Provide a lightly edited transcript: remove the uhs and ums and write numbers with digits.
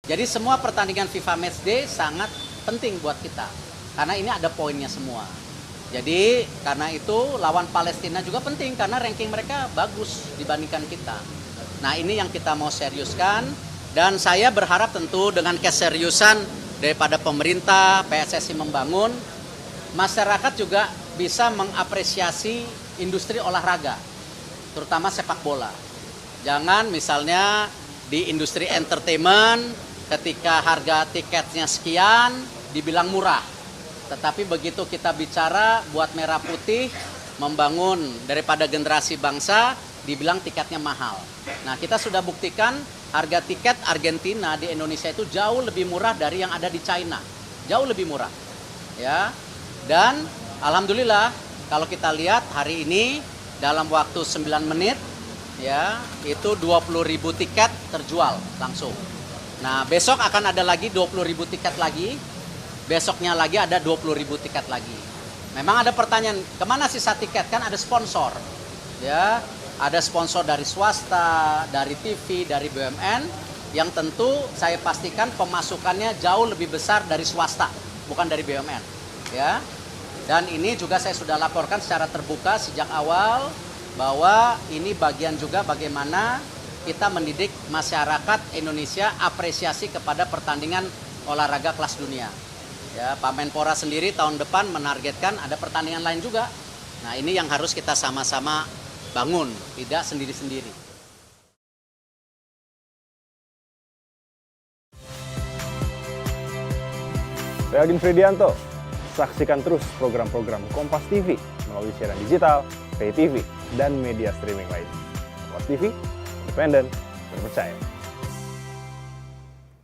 Jadi semua pertandingan FIFA Matchday sangat penting buat kita. Karena ini ada poinnya semua. Jadi karena itu lawan Palestina juga penting karena ranking mereka bagus dibandingkan kita. Nah ini yang kita mau seriuskan dan saya berharap tentu dengan keseriusan daripada pemerintah, PSSI membangun, masyarakat juga bisa mengapresiasi industri olahraga, terutama sepak bola. Jangan misalnya di industri entertainment ketika harga tiketnya sekian dibilang murah. Tetapi begitu kita bicara buat merah putih, membangun daripada generasi bangsa, dibilang tiketnya mahal. Nah kita sudah buktikan harga tiket Argentina di Indonesia itu jauh lebih murah dari yang ada di China. Jauh lebih murah. Ya. Dan alhamdulillah kalau kita lihat hari ini dalam waktu 9 menit ya itu 20.000 tiket terjual langsung. Nah besok akan ada lagi 20.000 tiket lagi. Besoknya lagi ada 20.000 tiket lagi. Memang ada pertanyaan, kemana sisa tiket? Kan ada sponsor. Ya, ada sponsor dari swasta, dari TV, dari BUMN yang tentu saya pastikan pemasukannya jauh lebih besar dari swasta, bukan dari BUMN. Ya. Dan ini juga saya sudah laporkan secara terbuka sejak awal bahwa ini bagian juga bagaimana kita mendidik masyarakat Indonesia apresiasi kepada pertandingan olahraga kelas dunia. Ya, Pak Menpora sendiri tahun depan menargetkan ada pertandingan lain juga. Nah, ini yang harus kita sama-sama bangun, tidak sendiri-sendiri. Saya Agin Fridianto. Saksikan terus program-program Kompas TV melalui siaran digital, pay TV, dan media streaming lain. Kompas TV, independen, terpercaya.